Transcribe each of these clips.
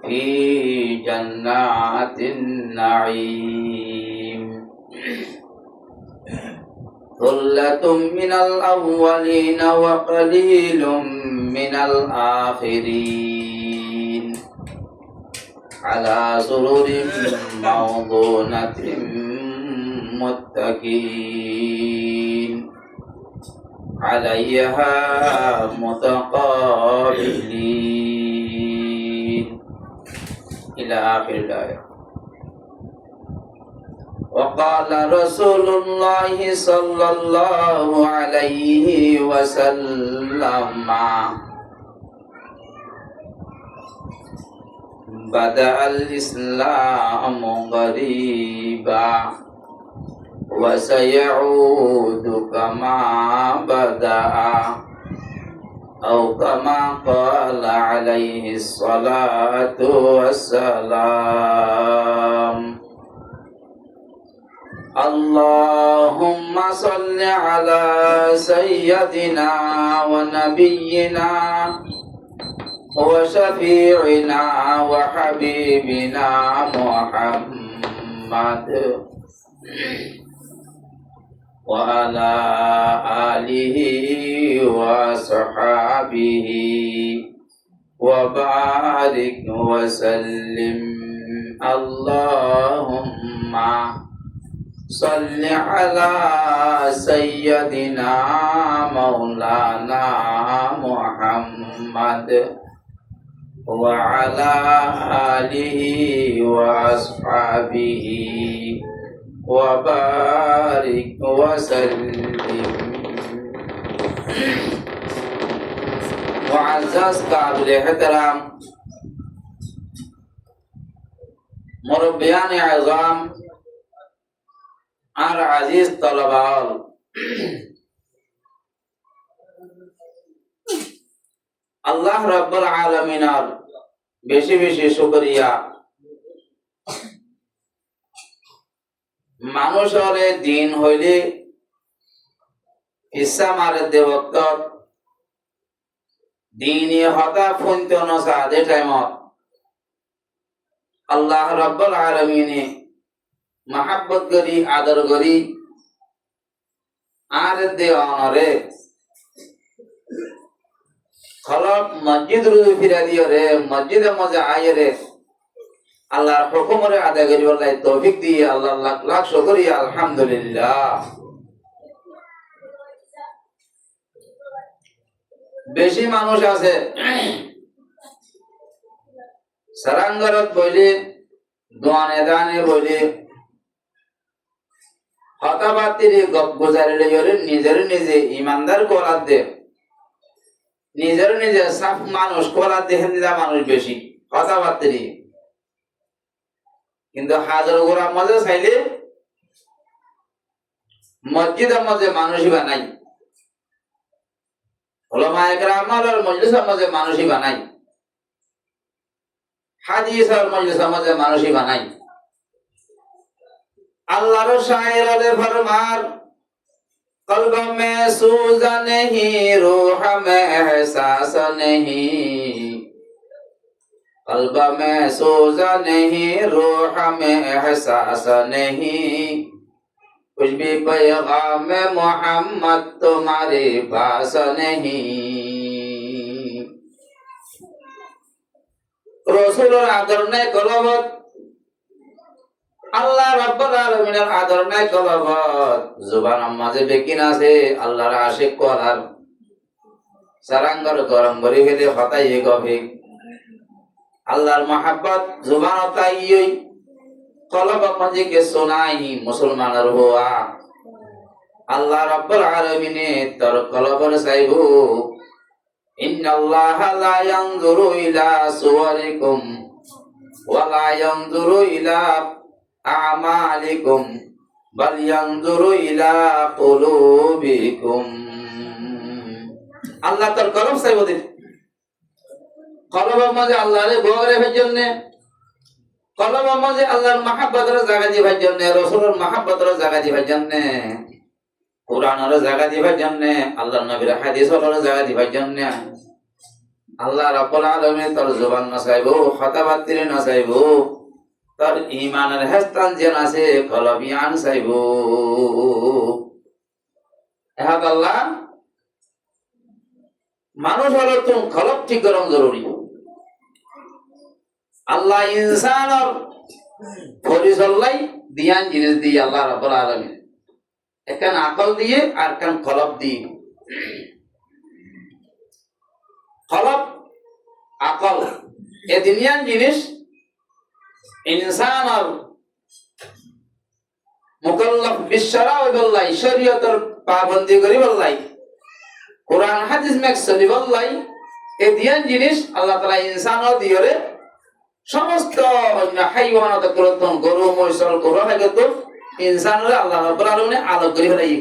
في جنات النعيم ثلة من الأولين وقليل من الآخرين على سرر موضونة متكئين عليها متقابلين إلى آخر الآية. وقال رسول الله صلى الله عليه وسلم بدأ الإسلام غريبا وسيعود كما بدأ أو كما قال عليه الصلاة والسلام. اللهم صل على سيدنا ونبينا وشفيعنا وحبيبنا محمد وعلى آله وصحبه وبارك وسلم. اللهم صل على سيدنا مولانا محمد وعلى آله وأصحابه وبارك وسلم. معزز قابل احترام মুরব্বিয়ান আযম আর আজিজ তলবাল, আল্লাহ রাব্বুল আলামিনের বেশি বেশি শুকরিয়া। মানুষের দিন হইলে ইচ্ছা মারে দেবত্ব দিনই হতা ফোন সাদে টাইমত আল্লাহ রাব্বুল আলামিনে মহাব্বত করি আদর করি আর দে অনরে খলক মসজিদ রুজু ফিরা দিও রে, মসজিদে মজা আয় রে, আল্লাহর হুকুমরে আদায় করি বলাই তৌফিক দিয়ে আল্লাহ লাখ লাখ শুকরিয়া। আলহামদুলিল্লাহ। বেশি মানুষ আছে সারাঙ্গরত বইলে দোয়ানে দানে বইলে হতাবাতিরে গপ গুজারিলে গেলে নিজের নিজে ইমানদার করার দে, নিজের নিজে সাফ মানুষ করার দেখেন মানুষ বেশি হতাবাতিরে। কিন্তু হাজার গোড়া মজা চাইলে মসজিদের মধ্যে মানুষই বানাই, উলামা ইকরামের মজলিসের মধ্যে মানুষই বানাই, হাদিসের মজলিসের মধ্যে মানুষই বানাই। আল্লাহর শায়ের দে ফরমার কলব মে সুজা নেহি রূহ মে এহসাস নেহি, कल्ब में सोजा नहीं रूह में एहसास नहीं, कुछ भी पैगाम मोहम्मद तुम्हारे पास नहीं। रसूलुर आदर ने कलबत, আল্লাহ রাব্বুল আলামিনের আদর নাই কলবত জুবান মাঝে বেকিনা আছে আল্লাহর আশিক করার সারাঙ্গর গরম করে ফেলে হতাই গভীর আল্লাহর মহাব্বত জুবান তাইই কলব মাঝে কে শোনাই মুসলমানের হওয়া। আল্লাহ রাব্বুল আলামিনে তোর কলবর চাইবো ইন্নাল্লাহা লা ইয়ানজুরু ইলা সুওয়ারিকুম ওয়া লা ইয়ানজুরু ইলা আমালিকুম বাল ইয়ানজুরু ইলা কুলুবিকুম। আল্লাহ তোর কলব চাইবো দিন, কলবের মাঝে আল্লাহরে ভোগের জন্য, কলবের মাঝে আল্লাহর মহব্বতের জায়গা দিবার জন্য, রাসূলের মহব্বতের জায়গা দিবার জন্য, কোরআনের জায়গা দিবার জন্য, আল্লাহর নবীর হাদিসের জায়গা দিবার জন্য আল্লাহ রাব্বুল আলামিন তোর জবান নসাইবো, কথাবার্তা নসাইবো, তোর ঈমানের হেস্তান যেন আছে কলবিয়ান চাইবো। এহাত আল্লাহ মানুষ হলো তুমি খলক ঠিক করম জরুরি। আল্লাহ ইনসানর পরিচল্লাই দিয়ান জিনিস দিয়ে আল্লাহ রাব্বুল আলামিন একখান আকল দিয়ে আর কান কলব দিয়ে। কলব আকল এ দুনিয়ান জিনিস ইনসানর মুকাল্লাফ বিশরা ও বল্লাই শরীয়তের পাবন্দি করি বল্লাই কোরআন হাদিস মেক চলি বল্লাই এ দিয়ান জিনিস আল্লাহ তাআলা ইনসানর দিয়রে সমস্ত অন্য হাইওয়ানাত করতন গরু মহিষল গরু হাইগত ইনসানরে আল্লাহ রাব্বুল আলামিন আলোক করি ফেলাই।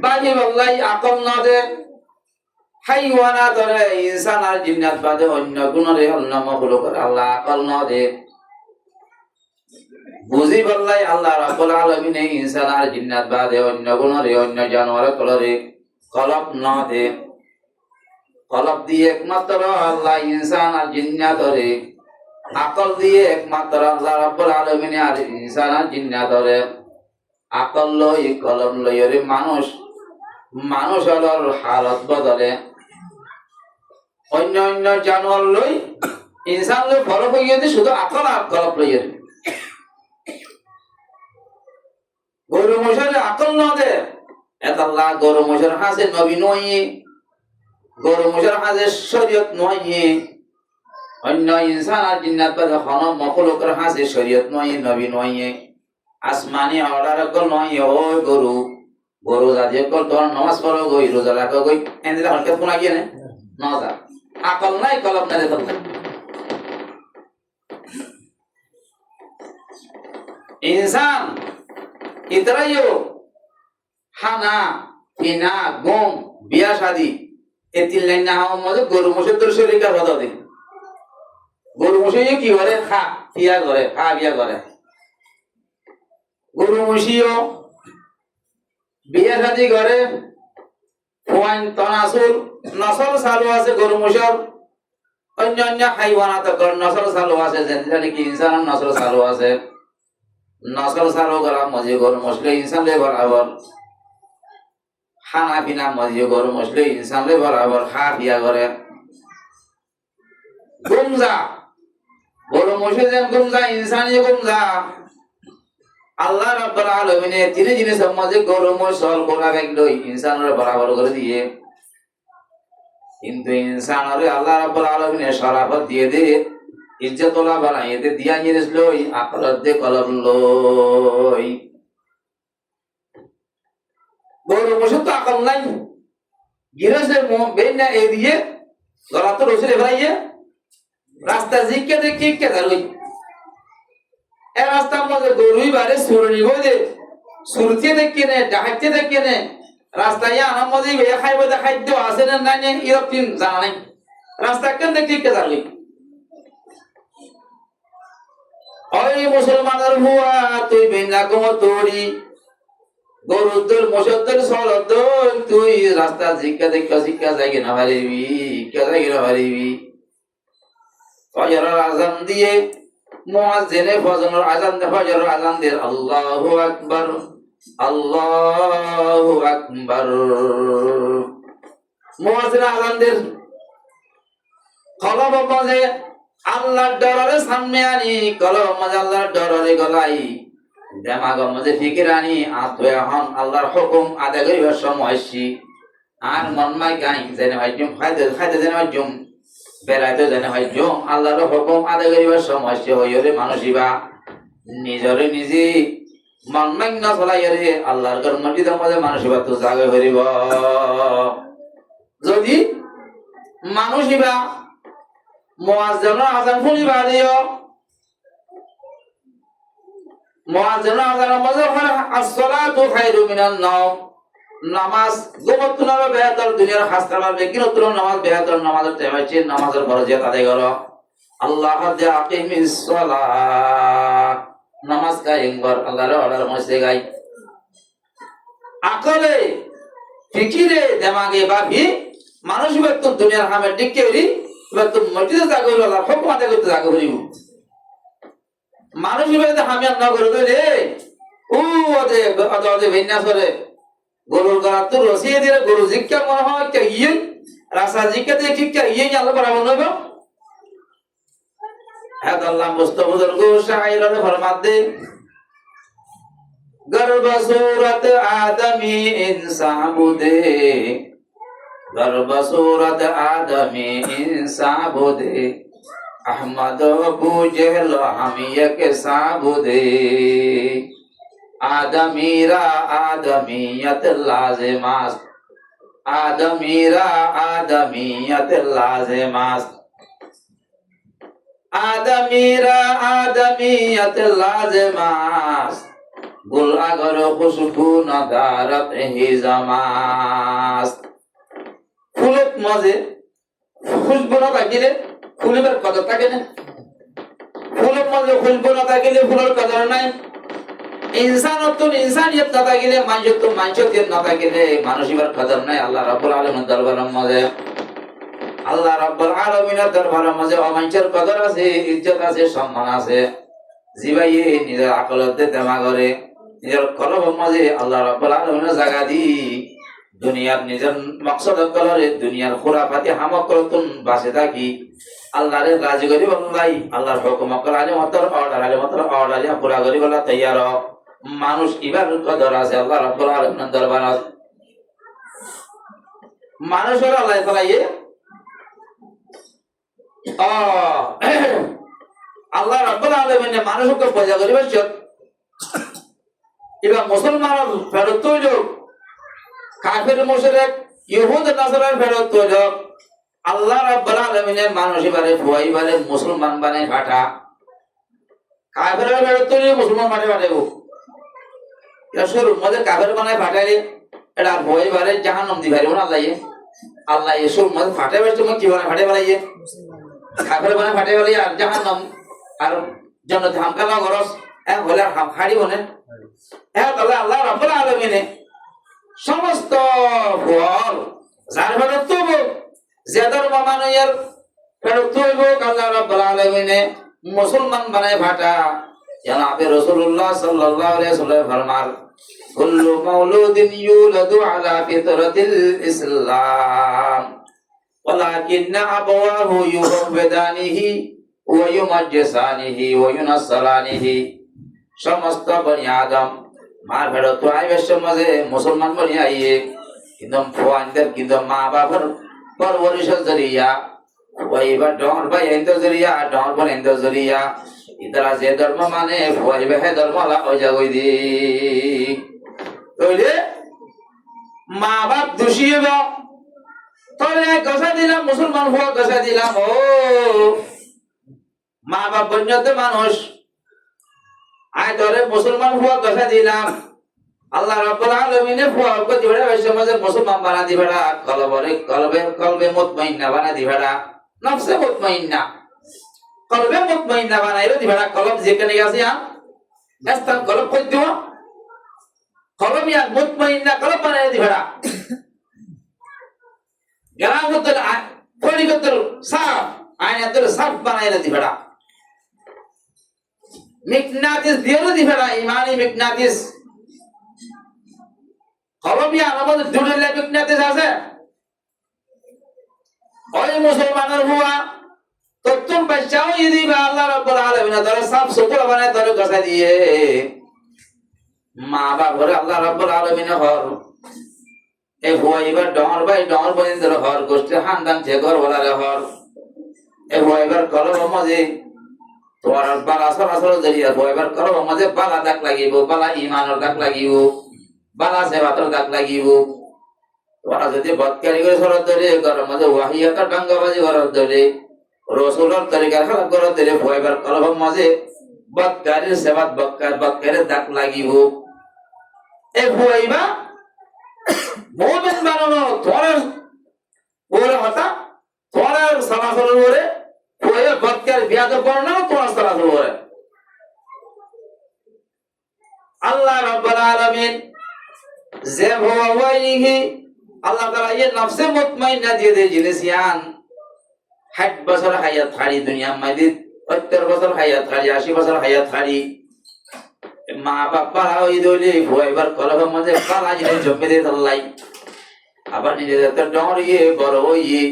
বাকি বল্লাই আকল না দে হাইওয়ানাত রে ইনসান আর জিন্নাত বাদে অন্য গুণরে অন্য মখলুক আল্লাহ আকল না দে বুঝি বল্লাই আল্লাহ রাব্বুল আলামিন ইনসান আর জিন্নাত বাদে অন্য গুণরে অন্য জানোয়ার কলরে কলব না দে। কলব দিয়ে একমাত্র আল্লাহ ইনসান আর জিন্নাতরে, আকল দিয়ে একমাত্র আল্লাহ রাব্বুল আলামিন আর ইনসান আর জিন্নাতরে। আকল লই কলম লইরে মানুষ হলর হালত বদলে। অন্য অন্য জানোয়ার লই ইনসান লই ফরক হইয়ে দি শুধু আকল আর কলব লইরে। গরু মশারে আকল না দে এত আল্লাহ গরু মশার হাসে নবী নয়, গরু মশার হাসে শরীয়ত নয়। অন্য ইনসান আর জিন্নাত বাদে খন মখলুকের হাসে শরীয়ত নয়, নবী নয়, আসমানি অর্ডার কল নয়। ওই গরু জাতি কল তোর নামাজ পড়ো গই, রোজা রাখো গই, এন্দিলা হলকে কোনা গিয়ে না যা আকল নাই কলব নাই দেখো। ইনসান ইতরাইও খানা পিনা গম বিয়া শাদি এ তিন লাইন না হওয়ার মধ্যে গরু মোষের তোর শরীরকার কথা দিন। গরু মোষে কি করে খা বিয়া করে, খা বিয়া করে। গরু মশিও বিয়া শাদি করে, ফোয়াইন তনাসুর নসল চালু আছে গরু মোষর। অন্য অন্য হাইওয়ানাত নসল চালু আছে, যেন কি ইনসানের নসল চালু আছে। নসল চালু করা মজি গরু মশলে ইনসানলে বরাবর, খানা পিনা মজি গরু মশলে ইনসানলে বরাবর খা বিয়া করে। গুমজা গরু মশলে যেন গুমজা ইনসানি গুমজা। আল্লাহ রাব্বুল আলামিন তিন জিনিস মধ্যে গরু মশল গোলা গাইলো ইনসানের বরাবর করে দিয়ে। কিন্তু ইনসানরে আল্লাহ রাব্বুল আলামিন শরাফত দিয়ে দে, ইজ্জতওয়ালা বানাইয়ে দে, দিয়া জিনিস লই আকলত দে কলম লই। গরু মশল তো আকল নাই, গিরসের বেনা এ দিয়ে গলা তো রসুলে ভাইয়ে রাস্তা জিকে দে কি কে দালই এ রাস্তার মধ্যে গরুই বারে সুরনি বলে সুরতে দেখে নে ডাহাইতে দেখে নে রাস্তায় আনার মধ্যে বেয়া খাইব দে খাদ্য আছে না নাই নে এরকম জানা নাই। রাস্তা কেন দেখি কে দালই ওই মুসলমানের হুয়া তুই বেনা কম তোরি গরুদের মশাদের সলদর তুই রাস্তা জিকা দেখা শিক্ষা যাই না পারিবি, কে যাই না পারিবি। ফজরের আজান দিয়ে মুয়াজ্জিনে ফজরের আজান দে, ফজরের আজান দে আল্লাহু আকবার আল্লাহু আকবার। মুয়াজ্জিন আজান দে কলব মাঝে আল্লাহর ডরে সামনে আনি, কলব মাঝে আল্লাহর ডরে গলাই, দেমাগের মধ্যে ফিকির আনি আত্ময়া হন আল্লাহর হুকুম আদায় করিবার সময় আসছি। আর মন মাই গাই জেনে ভাইজুম খাইতে জেনে ভাইজুম বেড়াইতে জেনে ভাইজুম আল্লাহর হুকুম আদায় করিবার সময় আসছে। হইরে মানুষিবা নিজরে নিজে মন মাই না চলাইরে আল্লাহর ঘর মসজিদের মধ্যে মানুষিবা তো জাগে হইব। যদি মানুষিবা মুয়াজ্জিনের আযান শুনিবা দিও, মুয়াজ্জিনের আযানের মধ্যে হয় আসসালাতু খায়রু মিনান নাওম, নামাজ ঘুমতুনার বেহতর দুনিয়ার খাস্তাবার বেকিনতুর নামাজ বেহতর নামাজের তেমাইছে নামাজের ফরজিয়াত আদায় করো। আল্লাহ দে আকিমিস সালাত নামাজ কায়েম কর, আল্লাহর অর্ডার মধ্যে গাই। আকলে ফিকিরে দেমাগে ভাবি মানুষ বেতন দুনিয়ার হামে ডিকে হইলি বেতন মসজিদে জাগো হইল আল্লাহ হুকুম আদায় করতে জাগো হইব মানুষ বেতন হামে আর না করে দইলে ও ওদে ওদে ভিন্নাস করে গরুর গলা তো রসিয়ে দিলে গরু জিজ্ঞা মনে হয় কে ইয়ে রাসা জিজ্ঞা দিয়ে কিক্কা ইয়ে আল্লাহ বরাবর নইব হ্যাঁ আল্লাহ মুস্তাফুজুল শাইরানে ফরমাতে गर्भ सूरत आदमी इंसान बुदे गर्भ सूरत आदमी इंसान बुदे अहमद अबू जहल हमिया के साबुदे आदमीरा आदमियत लाजिमास आदमीरा आदमियत लाजिमास आदमीरा आदमियत लाजिमास गुल अगर खुशबू नदारत हिजामास ফুলত মাঝে খুশবু না থাকিলে ফুলের কদর থাকে না ফুলের মাঝে খুশবু না থাকিলে ফুলের কদর নাই ইনসানত্ব ইনসানিয়ত না থাকিলে মানুষত্ব মানুষত্ব না থাকিলে মানুষের কদর নাই আল্লাহ রাব্বুল আলামিনের দরবারের মাঝে আল্লাহ রাব্বুল আলামিনের দরবারের মাঝে অমানুষের কদর আছে ইজ্জত আছে সম্মান আছে জিবাইয়ে নিজের আকলতে দেমা করে নিজের কলবের মাঝে আল্লাহ রাব্বুল আলামিনের জায়গা দি দুনিয়ার নিজের মকসদ কলরে দুনিয়ার খুরাপাতি হামকরতুন বাসে থাকি আল্লাহরে রাজি করি বলাই আল্লাহর হুকুম কল আলে মতর অর্ডার পুরা করি বলা তৈয়ার মানুষ ইবার কদর আছে আল্লাহ রাব্বুল আলামিনের দরবারে মানুষের আল্লাহ ফলাইয়ে আল্লাহ রাব্বুল আলামিন মানুষকে পয়দা করিবে এবার মুসলমান ফেরত হইল কাফের মুশরিক ইহুদ নাসারার ফেরত হইল আল্লাহ রাব্বুল আলামিন মানুষ এবারে ফুয়াইবারে মুসলমান বানাই ফাটা কাফেরের ফেরত হইলে মুসলমান বানাই ফাটাইব এটা শুরু মধ্যে কাফের বানাই ফাটাইলে এটা ফুয়াইবারে জাহান্নাম দি পারিব না আল্লাহ এসব মধ্যে ফাটাইবার সময় কি বানাই ফাটাই বানাইয়ে কাফের বানাই ফাটাই বানাইয়ে আর জাহান্নাম আর জান্নাতে হামকালা গরস এক হলে আর হাম খাড়ি বনে এক হলে আল্লাহ রাব্বুল আলামিন সমস্ত ফল যার ফেরত তৈব যে ধর্ম মানুষের ফেরত তৈব আল্লাহ রাব্বুল আলামিন মুসলমান বানায় ফাটা জনাবে রাসূলুল্লাহ সাল্লাল্লাহু আলাইহি ওয়াসাল্লাম ফরমান কুল্লু মাউলুদিন ইউলাদু আলা ফিতরাতিল ইসলাম ওয়ালাকিন আবাওয়াহু ইউহাবিদানিহি ওয়া ইউমাজ্জিসানিহি ওয়া ইউনাসসারানিহি সমস্ত বনি আদম মার ফেরত তো আইবের মাঝে মুসলমান বনি আইয়ে কিন্তু ফুয়ানদের কিন্তু মা বাবার পরবরিশের জরিয়া ওইবার ডর ভাই এন্দের জরিয়া ডর বোন এন্দের জরিয়া ইতারা যে ধর্ম মানে ফুয়াইবে হে ধর্ম লা ওই জাগই দি তইলে মা বাপ দোষী হবে তলে গসা দিলাম মুসলমান ফুয়া গসা দিলাম ও মা বাপ বন্যতে মানুষ আয় ধরে মুসলমান ফুয়া গসা দিলাম আল্লাহ রাব্বুল আলামিন ফুয়াকে দিবেড়া বেশে মাঝে মুসলমান বানা দিবেড়া কলবে মুতমাইন্না বানা দিবেড়া নফসে মুতমাইন্না কলবে মুতমাইন্না বানাইলো দিবেড়া কলব যেখানে আছে স্থান কলব কই দিও কলব ইয়া মুতমাইন্না কলব বানাই দিবেড়া গ্রামতর পরিগতর সাফ আয়নাতর সাফ বানাইলো দিবেড়া মিকনাতিস দিয়েলো দিবেড়া ইমানি মিকনাতিস কলবিয়া আমাদের দুনিয়ার মিকনাতিস আছে ওই মুসলমানের হুয়া ততুম বাচ্চাও দিবা আল্লাহ রাব্বুল আলামিন তার সাফ সুতরা বানায় তার গসা দিয়ে মা বাবার আল্লাহ রাব্বুল আলামিন হর এ হুয়া এবার ডর ভাই ডর বইন্দ্র হর গোষ্ঠী হান্দান যে ঘর বলারে হর এ হুয়া এবার কলব মাঝে তোমার বালা সরাসর জরিয়া হুয়া এবার কলব মাঝে বালা দাগ লাগিব বালা ঈমানের দাগ লাগিব বালা সেবাতর দাগ লাগিব তোরা যদি বদকারি করে সরত ধরে ঘরের মাঝে ওয়াহিয়াতার ডাঙ্গাবাজি ঘরের ধরে রসুলের তরিকার খারাপ ঘরের ধরে হুয়া এবার কলব মাঝে বদকারির সেবাত বদকারের দাগ লাগিব এ হুয়াইবা মুমিন বানানো তোর ওরে হতা তোর সরাসর ওরে ওরে বদকার বিয়াদ করনা তোর সরাসর ওরে আল্লাহ রাব্বুল আলামিন যে হুয়াইহি আল্লাহ তাআলা এই নফসে মুতমাইন্না দিয়ে দেয় জিনিস ইয়ান 60 বছর হায়াত হারি দুনিয়া মাইদি 70 বছর হায়াত হারি 80 বছর হায়াত হারি মা বাবা ওই দইলে ভয়বার কলবের মধ্যে কালা জিনিস জমে দিয়ে ধরলাই আবার নিজেদের তো ডর বড় ইয়ে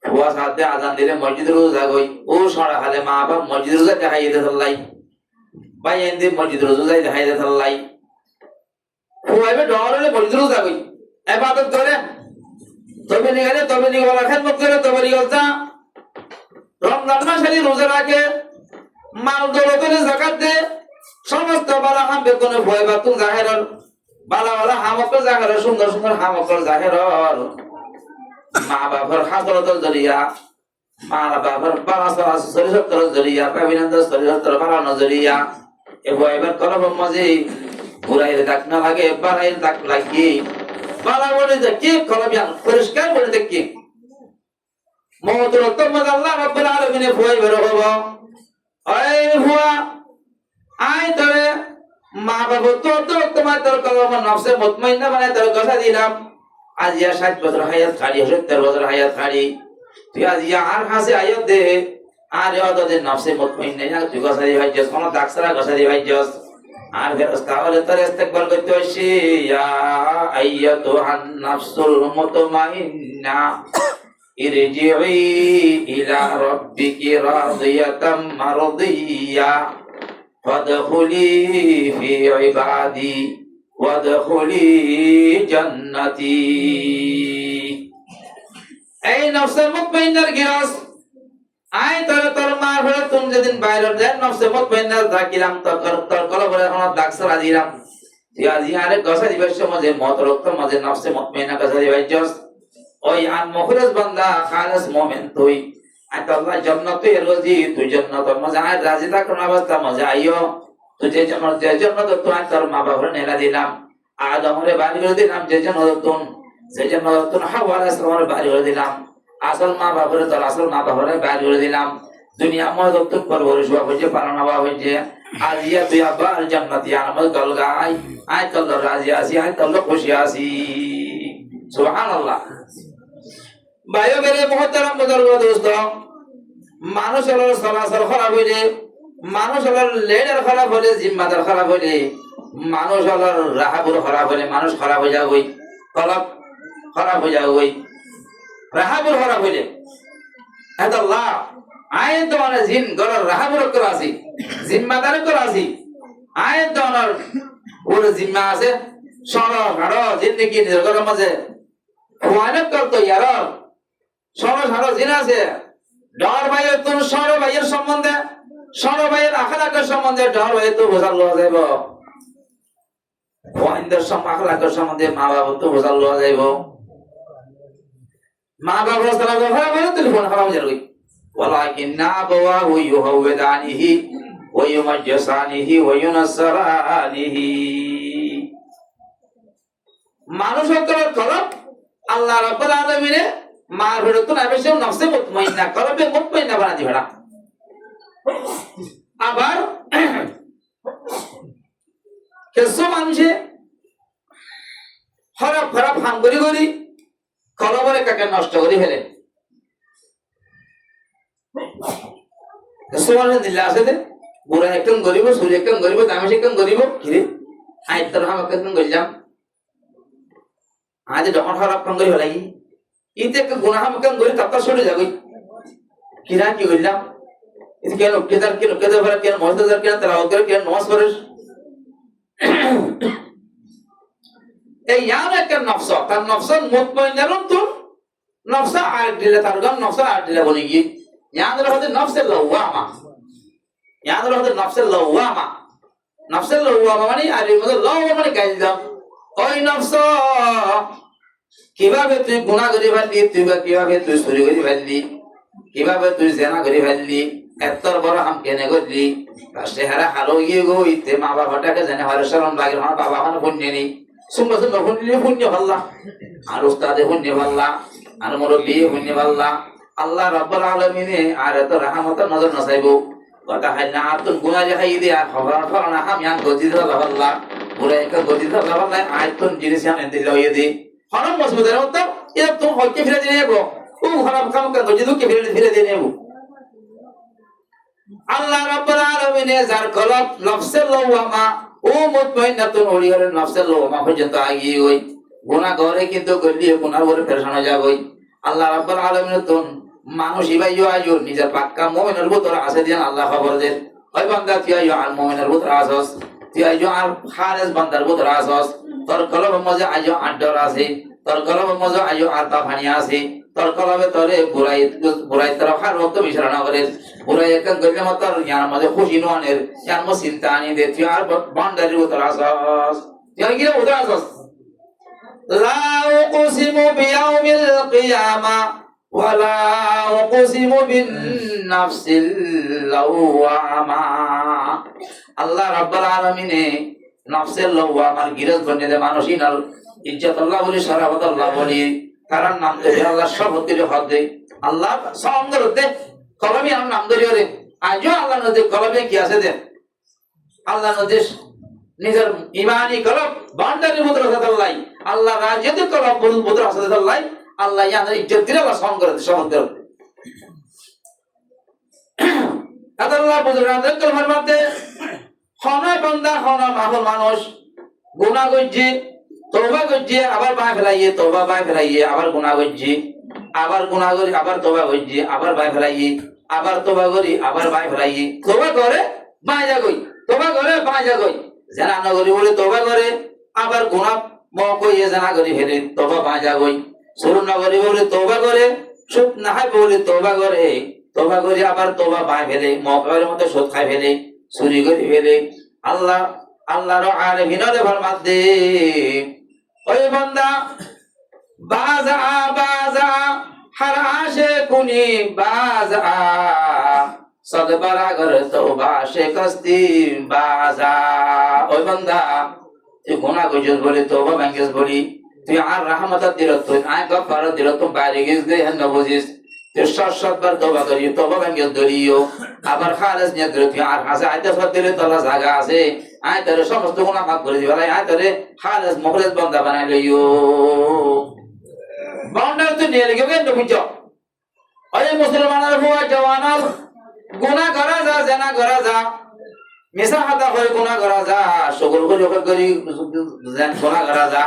ফুয়া সাথে আজান দিলে মসজিদ রোজা গই ও সরা খালে মা বাপ মসজিদ রোজা দেখাই দিতে ধরলাই ভাই এনদি মসজিদ রোজা দেখাই দিতে ধরলাই ফুয়াইবে ডর হলে মসজিদ রোজা গই ইবাদত করে তবে নিগালে তবে নিগালা খেদমত করে তবে নিগালতা রমজান মাসে রোজা রাখে মাল দৌলতে যাকাত দে সমস্ত বালা হাম বেকনে ভয় বাতুন জাহেরর বালা বালা হামকল জাহেরর সুন্দর সুন্দর হামকল জাহেরর মা বাবার হাজরতর জরিয়া মা বাবার বারাসা শরীরতর জরিয়া পাবিনন্দ শরীরতর বাড়ানো জরিয়া এ ভয়বার কলব মাঝে ঘুরাইলে ডাক না লাগে বাড়াইলে ডাক লাগি বালা বলে যে কি কলবিয়ান পরিষ্কার করে দেখি মওতুল তমদ আল্লাহ রাব্বুল আলামিন ভয় বের হবো ওই হুয়া আই তরে মা বাবা তো তোমার তোর কলম নফসে মুতমাইন্না বানায় তোর কথা দিলাম আজ ইয়া 60 বছর হায়াত খাড়ি 70 বছর হায়াত খাড়ি তুই আজ ইয়া আর হাসে আয়াত দে আর ইয়াদ দে নফসে মুতমাইন্না না তুই কথা দি ভাই জস কোন দাকসরা কথা দি ভাই জস আর ফেরেশতা বলে তোর ইস্তেগফার করতে হইছে ইয়া আইয়াতুহান নাফসুল মুতমাইন্না ইরজিই ইলা রাব্বিকি রাদিয়াতাম মারদিয়া ফাদখুলি ফি ইবাদি ওয়াদখুলি জান্নাতি এই নফসে মুতমাইন্নার গিরাস আই তোর মা ঘরে তুমি যেদিন বাইরে দেন নফসে মুতমাইন্নার থাকিলাম তোর কলবরে কোন দাগসরা দিলাম তুই আজি আরে গসা দিবের সময় মত রক্ত মাঝে নফসে মুতমাইন্না গসা দিবাই জস ওই আন মুখলেস বান্দা খালেস মুমিন তুই আই তো আল্লাহ জান্নাতে রজি তুই জান্নাতের মাঝে আই রাজি থাকার অবস্থা মাঝে আইও তুই যে জান্নাত তুই তোর মা বাবার নেলা দিলাম আদমরে বাড়ি করে দিলাম যে জান্নাত হাওয়া আলাইহিস সালামের বাড়ি করে দিলাম আসল মা বাবার তোর আসল মা বাবার বাড়ি করে দিলাম দুনিয়া মধ্যে তো পরবরিশ হইছে পালনা হইছে আজ ইয়া তুই আবার জান্নাতি আমার গলগাই আই তো রাজি আছি আই তো খুশি আছি সুবহানাল্লাহ ভাইও মেরে মুহতারাম বুজুর্গ দোস্ত মানুষ হলো চলাচল খারাপ হইলে মানুষ হলো লিডার খারাপ হইলে জিম্মাদার খারাপ হইলে মানুষ হলো রাহাবুর খারাপ হইলে মানুষ খারাপ হয়ে যাবে কলব খারাপ হয়ে যাবে রাহাবুর খারাপ হইলে এত আল্লাহ আইন তো মানে জিন গলার রাহাবুর করে আছি জিম্মাদার করে আছি আইন তো ওনার ওর জিম্মা আছে সরব হাড় জিন্দেগি নিজের ঘরের মাঝে ভয়ানক করতো ইয়ার সরব হাড় জিন আছে ডর ভাইয়ের তোর সর ভাইয়ের সম্বন্ধে সর ভাইয়ের আখলাকের সম্বন্ধে ডর ভাই তো বোঝাল লওয়া যাইব ওয়াইন্দের আখলাকের সম্বন্ধে মা বাবা তো বোঝাল লওয়া যাইব মা বাবার সালাম খারাপ হলে টেলিফোন খারাপ হয়ে যাবে ওয়ালাকিন আবাওয়াহু ইউহাওয়িদানিহি ওয়া ইউমাজ্জিসানিহি ওয়া ইউনাসসারানিহি মানুষ হত্যা করব আল্লাহ রাব্বুল আলামিনে মা ভিড়তো না বেশি নফসে মুতমাইন্না কলবে মুতমাইন্না বানা দিবেনা আবার কিছু মানুষে খারাপ খারাপ হাম করি কলবরে কাকে নষ্ট করে ফেলে কিছু মানুষ দিল্লা আছে দে বুড়া একদম গরিব সূর্য একদম গরিব দামেশ একদম গরিব কিরে আইতার হাম একদম গরিলাম আজ যখন খারাপ কাম করি ফেলাই ইতে একটা গুনাহ কাম করি তাতা সরে যাবে কিরা কি কইলাম ইতে কেন কেদার ফেরা কেন মসজিদার কেন তেলাওয়াত করে কেন নামাজ পড়িস এই ইয়ার একটা নফস তার নফস মুতমাইন্নারুন তো নফস আর দিলে তার গান নফস আর দিলে বলি কি ইয়াদের হতে নফসের লাওয়ামা ইয়াদের হতে নফসের লাওয়ামা মানে আর এর মধ্যে লাওয়ামা মানে গাইল দাও ওই নফস কিভাবে তুই গুনাহ করে ফেললি কিভাবে তুই চুরি করে ফেললি কিভাবে তুই জেনা করে ফেললি এতর বড় হাম কেনে করলি লাস্টে হারা হালো গিয়ে গো ইতে মা বাবাটাকে জানে হারে শরম লাগে আমার বাবা মানে পুণ্য নেই সুন্দর সুন্দর পুণ্য ভাল্লা আর উস্তাদে পুণ্য ভাল্লা আর মুরব্বী পুণ্য ভাল্লা আল্লাহ রাব্বুল আলামিনে আর এত রহমত নজর নসাইবো কথা হয় না আতুন গুনাহ দেখাই দিয়ে আর খবর ফরনা হাম ইয়ান গজিদ ভাল্লা পুরো একটা গজিদ ভাল্লা আয়তুন জিনিস আমি দিল হইয়ে দি হরম মজবুতের মতো এটা তুমি হককে ফিরে দিয়ে নেবো ও খারাপ কাম করছে দুঃখে ফিরে দিয়ে নেবো আল্লাহ রাব্বুল আলামিন যার কলব নফসে লওয়ামা ও মুতমাইন্নাতুন ওলিয়ার নফসে লওয়ামা পর্যন্ত আগিয়ে ওই গুনাহ করে কিন্তু গলিয়ে গুনাহ করে পেরেশান হয়ে যাবে আল্লাহ রাব্বুল আলামিন তুন মানুষ ইবাইও আইও নিজের পাক্কা মুমিনের ভিতর আছে দেন আল্লাহ খবর দেন ওই বান্দা তুই আইও আর মুমিনের ভিতর আসস তুই আইও আর খারেজ বান্দার ভিতর আসস তোর কলবের মধ্যে আইও আড্ডর আছে তোর কলবের মধ্যে আইও আর পানি আছে তোর কলবে তোরে বুড়াই তোর হার রক্ত মিশ্রণ করে বুড়াই এক গজে মত ইয়ার মধ্যে খুশি নোয়ানের ইয়ার মধ্যে চিন্তা আনি দে তুই আর বান্দারির ভিতর আসস তুই আর গিয়ে ভিতর আসস লা উকসিমু বিয়াউমিল কিয়ামা ওয়ালা উকসিমু বিন নাফসিল লাওয়ামা আল্লাহ রাব্বুল আলামিন নফসের লাওয়ামার গিরজ বনে মানুষই নাল ইজ্জত আল্লাহ বলি শরাফত আল্লাহ বলি কারণ নাম ধরে আল্লাহ সব হতির হক দেয় আল্লাহ সঙ্গ হতে কলমে আর নাম ধরে রে আজও আল্লাহ নদী কলমে কি আছে দেন আল্লাহ নদী নিজের ইমানি কলম বান্দারি মুদ্রা সাদাল্লাই আল্লাহ রাজ্যতে কলম মুদ্রা সাদাল্লাই আল্লাহ ইয়াদের ইজ্জত দিলে আল্লাহ সঙ্গ করতে সহজ করতে আল্লাহ বুঝরাদের কলমের মধ্যে হনা বান্দা হনা মাহুল মানুষ গুনাহ করছে তওবা করছে আবার বাই ফেলাইয়ে তওবা বাই ফেলাইয়ে আবার গুনাহ করছে আবার গুনাহ করি আবার তওবা করছে আবার বাই ফেলাইয়ে আবার তওবা করি আবার বাই ফেলাইয়ে তওবা করে বাই যা কই তওবা করে বাই যা কই জানা না করি বলে তওবা করে আবার গুনাহ ম কইয়ে জানা করি ফেলে তওবা বাই যা কই শুরু না করি বলে তওবা করে সুদ না হয় বলে তওবা করে আবার তওবা বাই ফেলে মকের মতো সুদ খাই ফেলে চুরি করে ফেলে আল্লাহ আল্লাহর আরিফিনরে ফরমান দে ওই বান্দা বাজা হর আশে কুনি বাজা সদবরা গর তওবা শে কস্তি বাজা ওই বান্দা তুই গুনাহ কইছস বলে তওবা ভাঙ্গিস বলি তুই আর রহমত দিল তুই আয় গফার দিল তুই বাইরে গিস গে হেন বুঝিস তুই সৎবার তওবা করি তওবা ভাঙ্গিস ধরিও আবার খালেস নিয়ে ধরে তুই আর হাসে আইতে সব দিলে তোলা জায়গা আছে আয় তোরে সমস্ত গুনাহ মাফ করে দিবা আয় তোরে খালেস মুখলেস বান্দা বানাই লইও বান্দার তুই নিয়ে গিয়ে কেন বুঝছো ওই মুসলমানের বুয়া জওয়ানার গুনাহ করা যা জানা করা যা মিছা কথা হয়ে গুনাহ করা যা সকল করি গুনাহ করা যা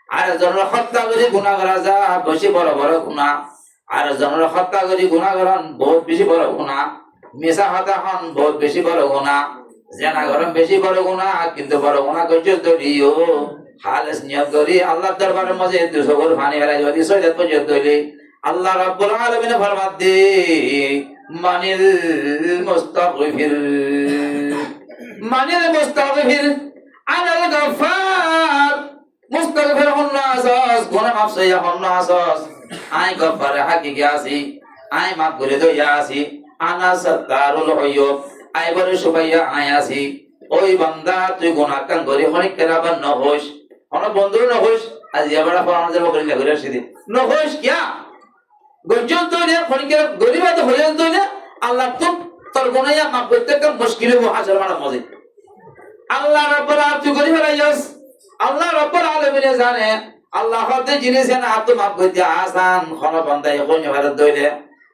আর জনের হত্যা করে গুনাহ করা যা বেশি বড় বড় গুনাহ আর জনের হত্যা করে গুনাহ করা বহুত বেশি বড় গুনাহ মিছা কথা হন বহুত বেশি বড় গুনাহ জানা গরম বেশি বড় গুনাহ কিন্তু বড় গুনাহ করছো ধরিও খালেস নিয়ত করি আল্লাহর দরবারের মাঝে দুশোর পানি ফেলাই যদি সৈয়দ পর্যন্ত হইলে আল্লাহ রাব্বুল আলামিন ফরমান দে মানিল মুস্তাগফির আনাল গফফার মুস্তাগফির হন্নাসাস গুনাহ মাফ সইয়া হন্নাসাস আই গফফার হাকিকি আছি আই মাফ করে দইয়া আছি আনা সাত্তারুল গায়ব আই বরে সুবাইয়া আই আছি ওই বান্দা তুই গুনাহ কান করে হনিক কেরাবার নহস অন বন্ধু নহস আজ এবারে আমাদের বকরি না করে আসি নহস কিয়া গজন তো নে হনিক গরিবা তো হয়ে তো না আল্লাহ তো তোর গুনাহ মাফ করতে কম মুশকিল হবো হাজার মারা মজে আল্লাহ রাব্বুল আলামিন তুই গরিব রাইয়াস আল্লাহ রাব্বুল আলামিন জানে আল্লাহ হতে জিনিস না আত মাফ করতে আসান কোন বান্দাই কোন ভারত দইলে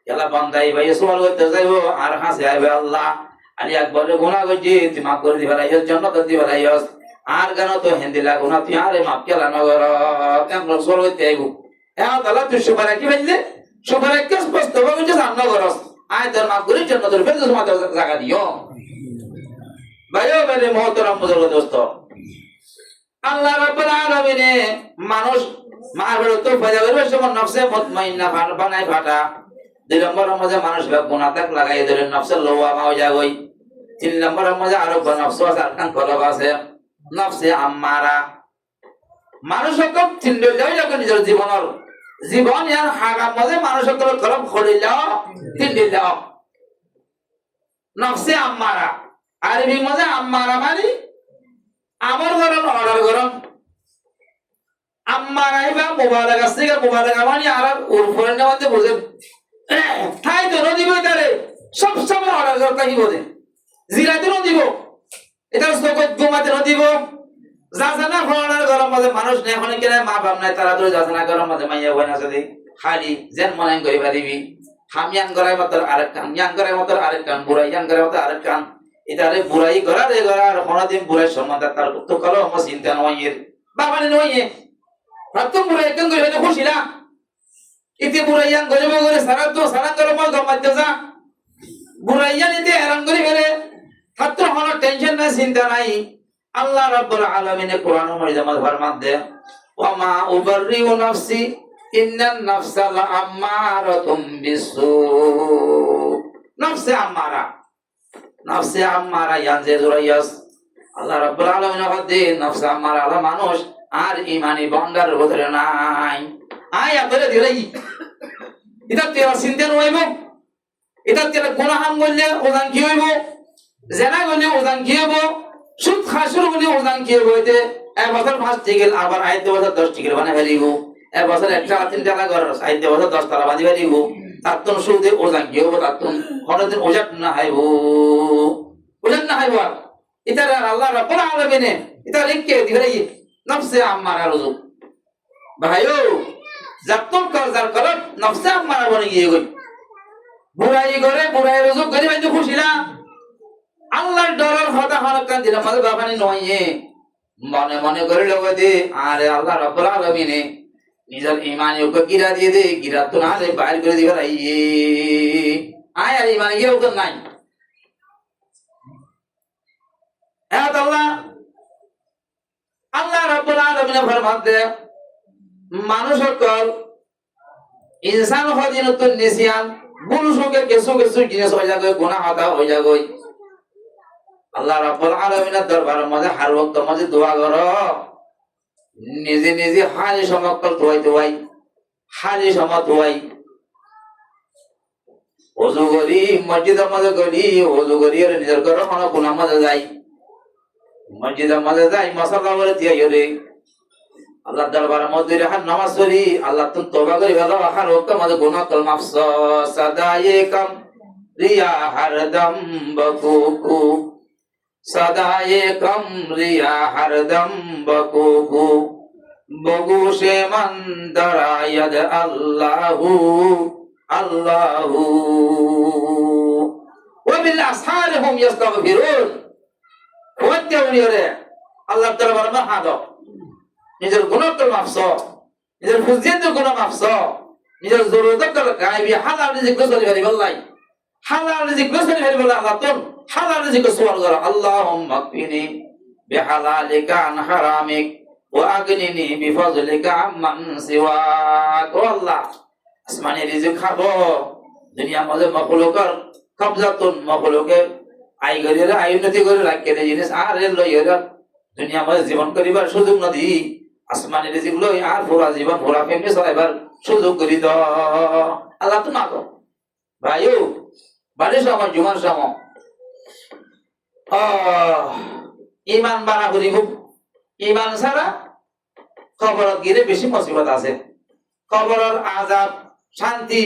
এলা বান্দাই ভাই সওয়াল করতে যাইবো আর হাসে আইবে আল্লাহ আলী আকবরে গুনাহ করছি তুই মাফ করে দিবা রাইয়াস জান্নাত দিবা রাইয়াস আর গানো তো হিন্দিলা গুনাহ তুই আরে মাফ কেলা নগর কেমন সওয়াল করতে আইবো হ্যাঁ তাহলে তুই সুপারা কি বললি সুপারা কেস বস্ত বলছিস সামনে করস আয় তোর মাফ করে জান্নাতের ফেরদৌস মাথা জায়গা দিও ভাইও বলে মহতরম বুজুর্গ দোস্ত আল্লাহ রাব্বুল আলামিন মানুষ মারবে তো ফায়দা করবে সমন নফসে মুতমাইন্না বানাই ফাটা দুই নম্বরের মধ্যে মানুষ গুনাহ তাক লাগাই দিলে নফসের লওয়ামা হয়ে যাবে তিন নম্বরের মধ্যে আরো নফস আছে আর কান কলব আছে নফসে আম্মারা মানুষক তিনডে যাই লাগে নিজের জীবন ইয়ার হারাম মধ্যে মানুষক কলব খড়িলাও তিনডে নফসে আম্মারা আরবি মধ্যে আম্মারা মানে আমর গরম অর্ডার গরম আম্মারাই বা মুবারক আছে মুবারক মানে আর উপরে নেওয়াতে বুঝে ঠাই তো নদীব তারে সব সময় অর্ডার করতে কি বোঝে জিরাতে নদীব এটা সকত ঘুমাতে নদীব জানা ফলানোর গরম মাঝে মানুষ নেই এখন কেন মা বাপ নাই তারা ধরে জানা গরম মাঝে মাইয়া বই না সাথে খালি যেন মনে করে পারিবি হামিয়ান গড়াই মতো আরেক কান ইয়ান গড়াই মতো আরেক কান বুড়াই ইয়ান গড়াই মতো আরেক কান এটারে বুড়াই গড়ারে গড়ার কোনদিন বুড়াই সম্মান তার তো কালো আমার চিন্তা নয় বাবা নয় প্রথম বুড়াই কেন করে হয়তো খুশি না ইতি বুড়াই ইয়ান গড়ে গড়ে সারা তো সারা গরম মাঝে গমাইতে যা বুড়াই ইয়ান ইতি হেরান করে ফেলে ছাত্র হলো টেনশন নাই চিন্তা নাই আল্লাহ রাব্বুল আলামিন কোরআন মাজিদে ফরমান দেয় ওয়া মা উবাররিউ নাফসি ইন্নান নাফসা লাআম্মারাতুম বিসু নাফসে আম্মারা ইয়ানজে জুরাইয়াস আল্লাহ রাব্বুল আলামিন বলে নাফসে আম্মারা আলা মানুষ আর ঈমানি বান্দার ভিতরে নাই আয়া বলে দিলাই এটা তেরা চিন্তা নইব এটা তেরা গুনাহ করলে ওজান কি হইব জেনা করলে ওজান কি হইব সুদ খাসুর বলে ওজান কি হইব এতে এক বছর 5 টিকেল আবার আইতে বছর 10 টিকেল বানাই ফেলিব এক বছর 1 টাকা 3 টাকা করে আইতে বছর 10 টাকা বাঁধি ফেলিব তার তো সুদে ওজান কি হইব তার তো কোনদিন ওজাত না হাইব এটা আল্লাহ রাব্বুল আলামিন এটা লিখকে দিলাই নফসে আম্মারা রুজু ভাইও জাতম কাজার কলব নফসে আম্মারা বনে গিয়ে গই বুড়াই রুজু করি বাইতে খুশি না আল্লাহর ডরের কথা হরকান দিলে আমাদের বাবানি নয় মনে মনে করে লগো দে আরে আল্লাহ রাব্বুল আলামিন নিজের ঈমানে ওকে গিরা দিয়ে দে গিরা তো না দে বাইর করে দিবা আয় আর ঈমানে গিয়ে ওকে নাই আল্লাহ রাব্বুল আলামিন ফরমান দে মানুষ সকল ইনসান হদিনতুন নিসিয়ান বুলুসুকে কিছু কিছু জিনিস হয়ে যাবে গুনাহ হতা হয়ে যাবে আল্লাহ রাব্বুল আলামিনের দরবারে মাঝে হর ওয়াক্ত মাঝে দোয়া করো নিজে নিজে হালি সমকল তোয়াই হালি সমত তোয়াই ওযু করি মসজিদের মাঝে করি ওযু করি আর নিজের ঘরে কোন গুনাহ মাঝে যাই মসজিদের মাঝে যাই মাসাল্লাহ বলে দিয়াই রে আল্লাহ দরবারে মধ্যে রাখার নামাজ পড়ি আল্লাহ তুমি তওবা করি ভালো হর ওয়াক্ত মাঝে গুনাহ কল মাফসাস সাদায়ে কাম রিয়া হরদম বকুকু সদায়ে কম রিয়া হরদম বকুকু বগুশে মন্দরায়াদ আল্লাহু আল্লাহু ওয়া বিল আসহার হুম ইস্তাগফিরুন ওয়াত্তাউনি রে আল্লাহ দরবারে মাহাদ নিজের গুনাহ তো মাফসো নিজের ফুজিয়ত গুনাহ মাফসো নিজের জরুরত কল গায়বি হালাল রিজিক কসলি ভারি বল্লাই হালাল রিজিক কসলি ভারি বল্লাই আল্লাহ তো হালাল রিজিক সওয়াল কর আল্লাহুম্মা কফিনি বিহালালিকা আন হারামিক ওয়া আগনিনি বিফজলিকা আম্মান সিওয়াক ও আল্লাহ আসমানি রিজিক খাবো দুনিয়া মাঝে মখলুকের কবজাতুন মখলুকে আই গরিরে আইনতি করে রাখকে দে জিনিস আর লইরা দুনিয়া মাঝে জীবন করিবার সুযোগ নদি আসমানি রিজিক লই আর পুরা জীবন পুরা ফ্যামিলি চলাইবার সুযোগ করি দাও আল্লাহ তো মাগো ভাইও বাড়ির সময় জুমার সময় ইমান বানা করিব ইমান ছাড়া কবরত গিরে বেশি মুসিবত আছে কবরের আযাব শান্তি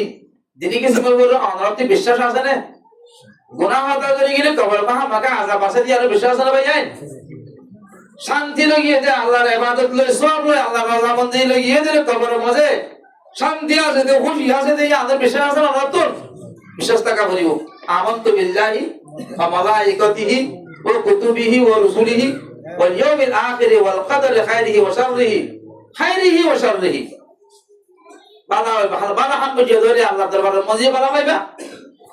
দিনে কিছু বলবো অনরতি বিশ্বাস আছে না গুনাহ হতা করে গেলে কবর পাহা মাকে আযাব আছে দিয়ে আর বিশ্বাস আছে না ভাই শান্তি লাগিয়ে দে আল্লাহর ইবাদত লই সব লই আল্লাহর রাজাবন্দি লাগিয়ে দে কবরের মাঝে শান্তি আছে দে খুশি আছে দে আমাদের বিশ্বাস আছে না তোর বিশ্বাস থাকা করিব আমানতু বিল্লাহি ওয়া মালাইকাতিহি ওয়া কুতুবিহি ওয়া রুসুলিহি ওয়াল ইয়াউমিল আখির ওয়াল কদরি খাইরিহি ওয়া শাররিহি বালা হাম বুঝে ধরে আল্লাহ দরবারের মাঝে বালা পাইবা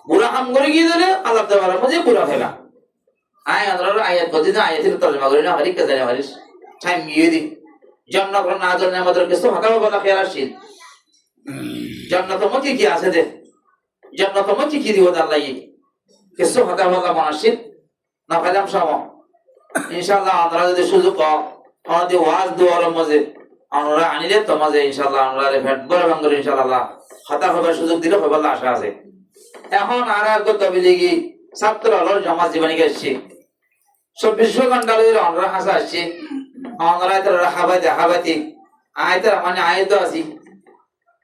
বুরা হাম করে গিয়ে ধরে আল্লাহ দরবারের মাঝে বুরা পাইবা আয়াত কদিন আয়াতের তরজমা করি না হরি কাজে হরিস টাইম গিয়ে দি জান্নাত না আজর নেমাদের কিছু হাকাবা বলা খেয়াল আসিল জান্নাত মধ্যে কি আছে দে জান্নাত মধ্যে কি দিব আল্লাহ কিছু হাকাবা বলা মানসিক না কালাম সামা ইনশাআল্লাহ আমরা যদি সুযোগ পাও আমাদের ওয়াজ দুয়ার মাঝে আমরা আনিলে তোমাদের ইনশাআল্লাহ আমরা ফেট বড় বাঙ্গর ইনশাআল্লাহ খাতা হবার সুযোগ দিলে হবে আল্লাহ আশা আছে এখন আর এক তবিলিগি ছাত্র হলোর জামাত জীবনী গেছে 24 ঘন্টা লইর আমরা হাসা আসছে আমরা তো হাবাইতে আয়তার মানে আয়ত আছি